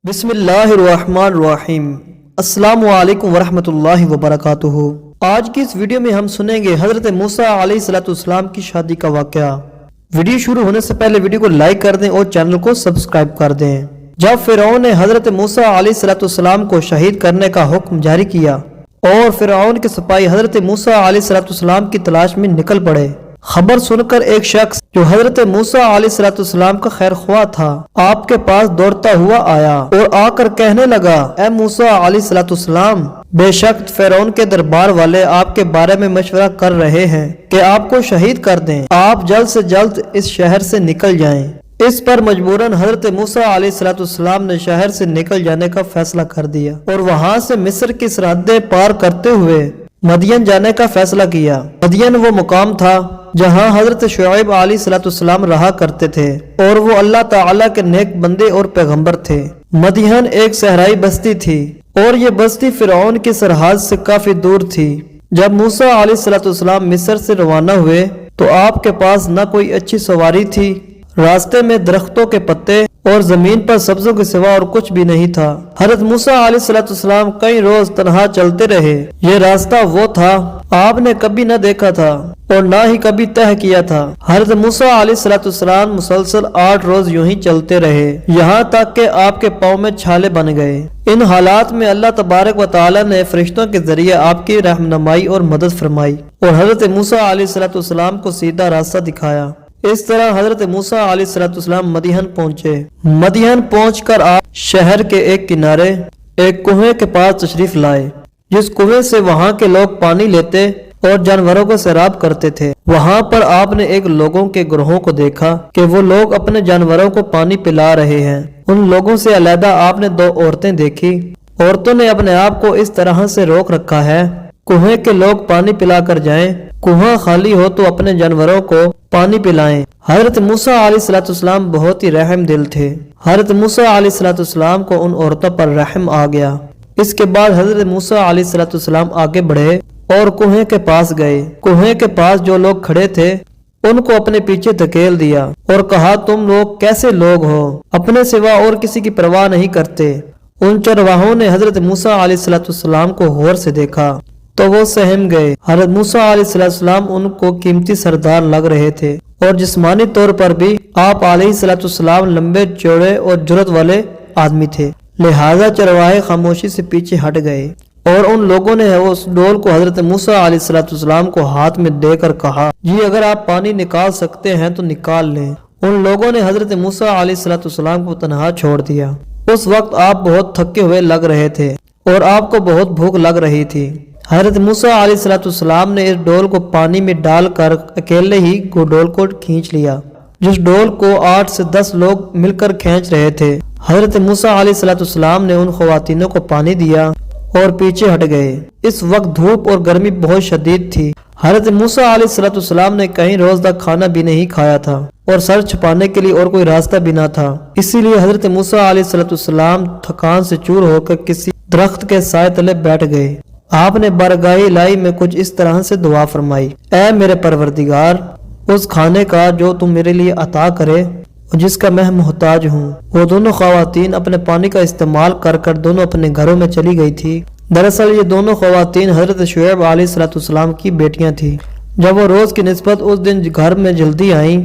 بسم اللہ الرحمن الرحیم۔ السلام علیکم ورحمۃ اللہ وبرکاتہ۔ آج کی اس ویڈیو میں ہم سنیں گے حضرت موسیٰ علیہ السلام کی شادی کا واقعہ۔ ویڈیو شروع ہونے سے پہلے ویڈیو کو لائک کر دیں اور چینل کو سبسکرائب کر دیں۔ جب فرعون نے حضرت موسیٰ علیہ السلام کو شہید کرنے کا حکم جاری کیا اور فرعون کے سپاہی حضرت موسیٰ علیہ السلام کی تلاش میں نکل پڑے، خبر سن کر ایک شخص جو حضرت موسیٰ علیہ السلام کا خیر خواہ تھا آپ کے پاس دوڑتا ہوا آیا اور آ کر کہنے لگا، اے موسیٰ علیہ السلام، بے شک فرعون کے دربار والے آپ کے بارے میں مشورہ کر رہے ہیں کہ آپ کو شہید کر دیں، آپ جلد سے جلد اس شہر سے نکل جائیں۔ اس پر مجبوراً حضرت موسیٰ علیہ السلام نے شہر سے نکل جانے کا فیصلہ کر دیا اور وہاں سے مصر کی سرحدیں پار کرتے ہوئے مدین جانے کا فیصلہ کیا۔ مدین وہ مقام تھا جہاں حضرت شعیب علیہ السلام رہا کرتے تھے اور وہ اللہ تعالیٰ کے نیک بندے اور پیغمبر تھے۔ مدین ایک صحرائی بستی تھی اور یہ بستی فرعون کی سرحد سے کافی دور تھی۔ جب موسیٰ علیہ السلام مصر سے روانہ ہوئے تو آپ کے پاس نہ کوئی اچھی سواری تھی، راستے میں درختوں کے پتے اور زمین پر سبزوں کے سوا اور کچھ بھی نہیں تھا۔ حضرت موسیٰ علیہ السلام کئی روز تنہا چلتے رہے۔ یہ راستہ وہ تھا آپ نے کبھی نہ دیکھا تھا اور نہ ہی کبھی طے کیا تھا۔ حضرت موسیٰ علیہ السلام مسلسل 8 روز یوں ہی چلتے رہے، یہاں تک کہ آپ کے پاؤں میں چھالے بن گئے۔ ان حالات میں اللہ تبارک و تعالی نے فرشتوں کے ذریعے آپ کی رہنمائی اور مدد فرمائی اور حضرت موسیٰ علیہ السلام کو سیدھا راستہ دکھایا۔ اس طرح حضرت موسیٰ علیہ السلام مدین پہنچے۔ مدین پہنچ کر آپ شہر کے ایک کنارے ایک کنویں کے پاس تشریف لائے، جس کنویں سے وہاں کے لوگ پانی لیتے اور جانوروں کو سیراب کرتے تھے۔ وہاں پر آپ نے ایک لوگوں کے گروہوں کو دیکھا کہ وہ لوگ اپنے جانوروں کو پانی پلا رہے ہیں۔ ان لوگوں سے علیحدہ آپ نے 2 عورتیں دیکھی۔ عورتوں نے اپنے آپ کو اس طرح سے روک رکھا ہے کنویں کے لوگ پانی پلا کر جائیں، کنواں خالی ہو تو اپنے جانوروں کو پانی پلائیں۔ حضرت موسیٰ علیہ السلام بہت ہی رحم دل تھے۔ حضرت موسیٰ علیہ السلام کو ان عورتوں پر رحم آ گیا۔ اس کے بعد حضرت موسیٰ علیہ السلام آگے بڑھے اور کنویں کے پاس گئے۔ کنویں کے پاس جو لوگ کھڑے تھے ان کو اپنے پیچھے دھکیل دیا اور کہا، تم لوگ کیسے لوگ ہو، اپنے سوا اور کسی کی پرواہ نہیں کرتے۔ ان چرواہوں نے حضرت موسیٰ علیہ السلام کو غور سے دیکھا تو وہ سہم گئے۔ حضرت موسیٰ علیہ السلام ان کو قیمتی سردار لگ رہے تھے اور جسمانی طور پر بھی آپ علیہ السلام لمبے چوڑے اور جرأت والے آدمی تھے، لہذا چرواہے خاموشی سے پیچھے ہٹ گئے اور ان لوگوں نے اس ڈول کو حضرت موسیٰ علیہ السلام کو ہاتھ میں دے کر کہا، جی اگر آپ پانی نکال سکتے ہیں تو نکال لیں۔ ان لوگوں نے حضرت موسیٰ علیہ السلام کو تنہا چھوڑ دیا۔ اس وقت آپ بہت تھکے ہوئے لگ رہے تھے اور آپ کو بہت بھوک لگ رہی تھی۔ حضرت موسیٰ علیہ السلام نے اس ڈول کو پانی میں ڈال کر اکیلے ہی ڈول کو کھینچ لیا، جس ڈول کو 8 سے 10 لوگ مل کر کھینچ رہے تھے۔ حضرت موسیٰ علیہ السلام نے ان خواتینوں کو پانی دیا اور پیچھے ہٹ گئے۔ اس وقت دھوپ اور گرمی بہت شدید تھی۔ حضرت موسیٰ علیہ السلام نے کہیں روز تک کھانا بھی نہیں کھایا تھا اور سر چھپانے کے لیے اور کوئی راستہ بھی نہ تھا، اسی لیے حضرت موسیٰ علیہ السلام تھکان سے چور ہو کر کسی درخت کے سائے تلے بیٹھ گئے۔ آپ نے بارگاہ الہی میں کچھ اس طرح سے دعا فرمائی، اے میرے پروردگار، اس کھانے کا جو تم میرے لیے عطا کرے اور جس کا میں محتاج ہوں۔ وہ دونوں خواتین اپنے پانی کا استعمال کر کر دونوں اپنے گھروں میں چلی گئی تھی۔ دراصل یہ دونوں خواتین حضرت شعیب علیہ السلام کی بیٹیاں تھیں۔ جب وہ روز کی نسبت اس دن گھر میں جلدی آئیں،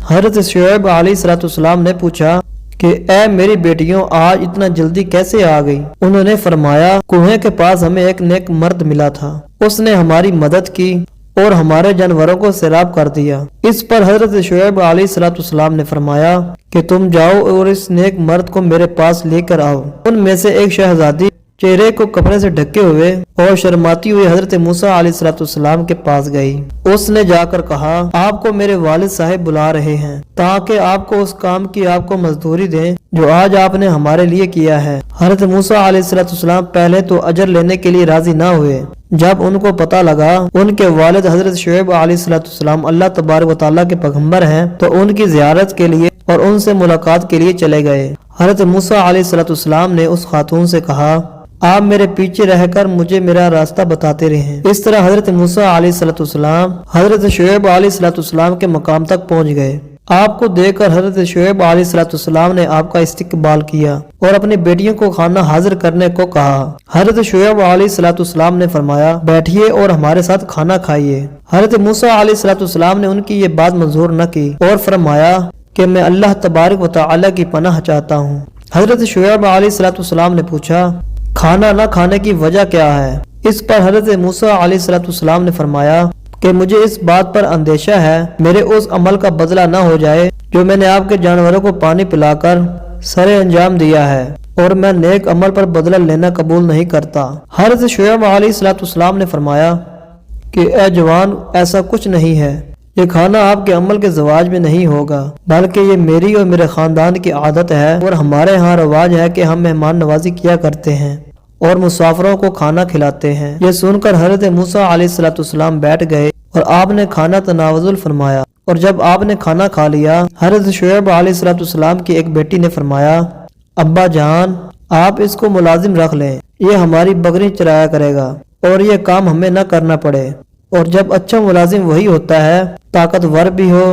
حضرت شعیب علیہ السلام نے پوچھا کہ اے میری بیٹیوں، آج اتنا جلدی کیسے آ گئی؟ انہوں نے فرمایا، کنویں کے پاس ہمیں ایک نیک مرد ملا تھا، اس نے ہماری مدد کی اور ہمارے جانوروں کو سیراب کر دیا۔ اس پر حضرت شعیب علیہ السلام نے فرمایا کہ تم جاؤ اور اس نیک مرد کو میرے پاس لے کر آؤ۔ ان میں سے ایک شہزادی چہرے کو کپڑے سے ڈھکے ہوئے اور شرماتی ہوئی حضرت موسیٰ علیہ السلام کے پاس گئی۔ اس نے جا کر کہا، آپ کو میرے والد صاحب بلا رہے ہیں تاکہ آپ کو اس کام کی آپ کو مزدوری دیں جو آج آپ نے ہمارے لیے کیا ہے۔ حضرت موسیٰ علیہ السلام پہلے تو اجر لینے کے لیے راضی نہ ہوئے۔ جب ان کو پتہ لگا ان کے والد حضرت شعیب علیہ السلام اللہ تبارک و تعالیٰ کے پیغمبر ہیں تو ان کی زیارت کے لیے اور ان سے ملاقات کے لیے چلے گئے۔ حضرت موسیٰ علیہ السلام نے اس خاتون سے کہا، آپ میرے پیچھے رہ کر مجھے میرا راستہ بتاتے رہیں۔ اس طرح حضرت موسیٰ علیہ السلام حضرت شعیب علیہ السلام کے مقام تک پہنچ گئے۔ آپ کو دیکھ کر حضرت شعیب علیہ السلام نے آپ کا استقبال کیا اور اپنی بیٹیوں کو کھانا حاضر کرنے کو کہا۔ حضرت شعیب علیہ السلام نے فرمایا بیٹھیے اور ہمارے ساتھ کھانا کھائیے۔ حضرت موسیٰ علیہ السلام نے ان کی یہ بات منظور نہ کی اور فرمایا کہ میں اللہ تبارک و تعالی کی پناہ چاہتا ہوں۔ حضرت شعیب علیہ السلام نے پوچھا کھانا نہ کھانے کی وجہ کیا ہے؟ اس پر حضرت موسیٰ علیہ السلام نے فرمایا کہ مجھے اس بات پر اندیشہ ہے میرے اس عمل کا بدلہ نہ ہو جائے جو میں نے آپ کے جانوروں کو پانی پلا کر سر انجام دیا ہے، اور میں نیک عمل پر بدلہ لینا قبول نہیں کرتا۔ حضرت شعیب علیہ السلام نے فرمایا کہ اے جوان ایسا کچھ نہیں ہے، یہ کھانا آپ کے عمل کے زواج میں نہیں ہوگا بلکہ یہ میری اور میرے خاندان کی عادت ہے، اور ہمارے ہاں رواج ہے کہ ہم مہمان نوازی کیا کرتے ہیں اور مسافروں کو کھانا کھلاتے ہیں۔ یہ سن کر حضرت موسیٰ علیہ السلام بیٹھ گئے اور آپ نے کھانا تناول فرمایا، اور جب آپ نے کھانا کھا لیا حضرت شعیب علیہ السلام کی ایک بیٹی نے فرمایا ابا جان آپ اس کو ملازم رکھ لیں، یہ ہماری بکری چرایا کرے گا اور یہ کام ہمیں نہ کرنا پڑے، اور جب اچھا ملازم وہی ہوتا ہے طاقتور بھی ہو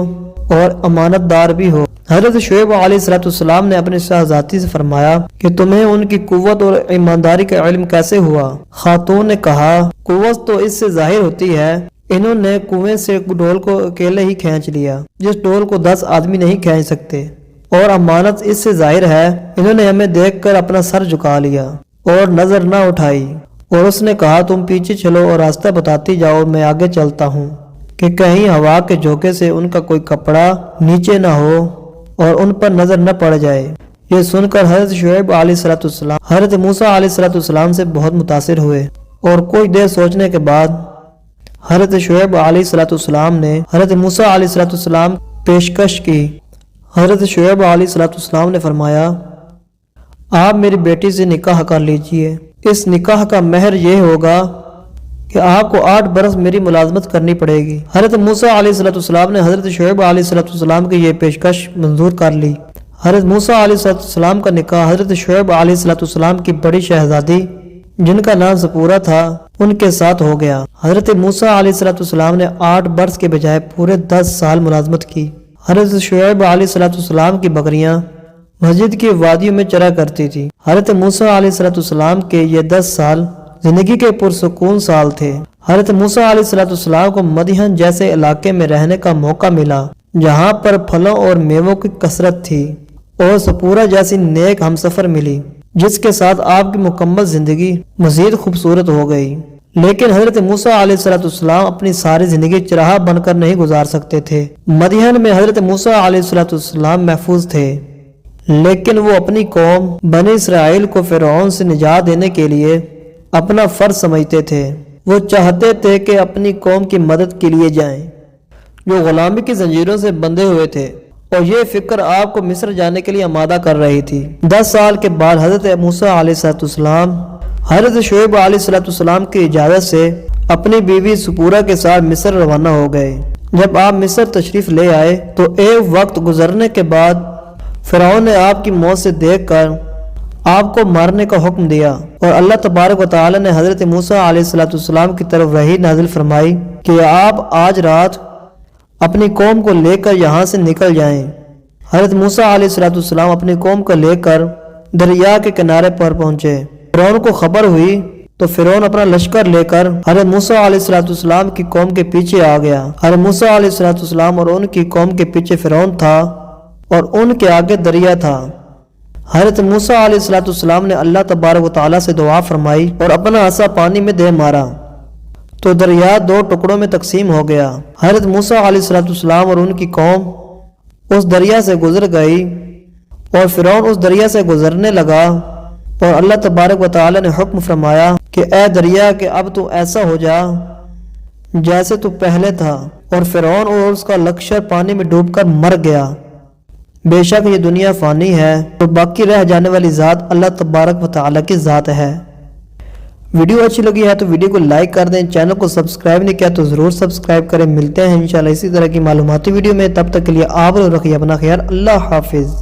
اور امانت دار بھی ہو۔ حضرت شعیب علیہ السلام نے اپنے شہزادی سے فرمایا کہ تمہیں ان کی قوت اور ایمانداری کا علم کیسے ہوا؟ خاتون نے کہا قوت تو اس سے ظاہر ہوتی ہے، انہوں نے کنویں سے ڈول کو اکیلے ہی کھینچ لیا جس ڈول کو 10 آدمی نہیں کھینچ سکتے، اور امانت اس سے ظاہر ہے انہوں نے ہمیں دیکھ کر اپنا سر جھکا لیا اور نظر نہ اٹھائی، اور اس نے کہا تم پیچھے چلو اور راستہ بتاتی جاؤ اور میں آگے چلتا ہوں کہ کہیں ہوا کے جھونکے سے ان کا کوئی کپڑا نیچے نہ ہو اور ان پر نظر نہ پڑ جائے۔ یہ سن کر حضرت شعیب علیہ السلام حضرت موسیٰ علیہ السلام سے بہت متاثر ہوئے، اور کچھ دیر سوچنے کے بعد حضرت شعیب علیہ السلام نے حضرت موسیٰ علیہ السلام پیشکش کی۔ حضرت شعیب علیہ السلام نے فرمایا آپ میری بیٹی سے نکاح کر لیجئے، اس نکاح کا مہر یہ ہوگا کہ آپ کو 8 برس میری ملازمت کرنی پڑے گی۔ حضرت موسیٰ علیہ السلام نے حضرت شعیب علیہ السلام کی یہ پیشکش منظور کر لی۔ حضرت موسیٰ علیہ السلام کا نکاح حضرت شعیب علیہ السلام کی بڑی شہزادی جن کا نام سپورہ تھا ان کے ساتھ ہو گیا۔ حضرت موسیٰ علیہ السلام نے 8 برس کے بجائے پورے 10 سال ملازمت کی۔ حضرت شعیب علیہ السلام کی بکریاں مسجد کی وادیوں میں چرا کرتی تھی۔ حضرت موسیٰ علیہ السلام کے یہ 10 سال زندگی کے پرسکون سال تھے۔ حضرت موسیٰ علیہ السلام کو مدین جیسے علاقے میں رہنے کا موقع ملا جہاں پر پھلوں اور میووں کی کثرت تھی، اور سپورہ جیسی نیک ہمسفر ملی جس کے ساتھ آپ کی مکمل زندگی مزید خوبصورت ہو گئی۔ لیکن حضرت موسیٰ علیہ السلام اپنی ساری زندگی چراہ بن کر نہیں گزار سکتے تھے۔ مدین میں حضرت موسیٰ علیہ السلام محفوظ تھے، لیکن وہ اپنی قوم بنی اسرائیل کو فرعون سے نجات دینے کے لیے اپنا فرض سمجھتے تھے۔ وہ چاہتے تھے کہ اپنی قوم کی مدد کے لیے جائیں جو غلامی کی زنجیروں سے بندھے ہوئے تھے، اور یہ فکر آپ کو مصر جانے کے لیے آمادہ کر رہی تھی۔ 10 سال کے بعد حضرت موسیٰ علیہ السلام حضرت شعیب علیہ السلام کی اجازت سے اپنی بیوی سپورہ کے ساتھ مصر روانہ ہو گئے۔ جب آپ مصر تشریف لے آئے تو ایک وقت گزرنے کے بعد فرعون نے آپ کی موت سے دیکھ کر آپ کو مارنے کا حکم دیا، اور اللہ تبارک و تعالی نے حضرت موسیٰ علیہ السلام کی طرف وحی نازل فرمائی کہ آپ آج رات اپنی قوم کو لے کر یہاں سے نکل جائیں۔ حضرت موسیٰ علیہ السلام اپنی قوم کو لے کر دریا کے کنارے پر پہنچے۔ فرعون کو خبر ہوئی تو فرعون اپنا لشکر لے کر حضرت موسیٰ علیہ السلام کی قوم کے پیچھے آ گیا۔ حضرت موسیٰ علیہ السلام اور ان کی قوم کے پیچھے فرعون تھا اور ان کے آگے دریا تھا۔ حضرت موسیٰ علیہ السلام نے اللہ تبارک و تعالیٰ سے دعا فرمائی اور اپنا عصا پانی میں دے مارا تو دریا 2 ٹکڑوں میں تقسیم ہو گیا۔ حضرت موسیٰ علیہ السلام اور ان کی قوم اس دریا سے گزر گئی، اور فرعون اس دریا سے گزرنے لگا، اور اللہ تبارک و تعالیٰ نے حکم فرمایا کہ اے دریا کہ اب تو ایسا ہو جا جیسے تو پہلے تھا، اور فرعون اور اس کا لشکر پانی میں ڈوب کر مر گیا۔ بے شک یہ دنیا فانی ہے، تو باقی رہ جانے والی ذات اللہ تبارک و تعالیٰ کی ذات ہے۔ ویڈیو اچھی لگی ہے تو ویڈیو کو لائک کر دیں، چینل کو سبسکرائب نہیں کیا تو ضرور سبسکرائب کریں۔ ملتے ہیں انشاءاللہ اسی طرح کی معلوماتی ویڈیو میں، تب تک کے لیے آپ لوگ رکھیے اپنا خیال۔ اللہ حافظ۔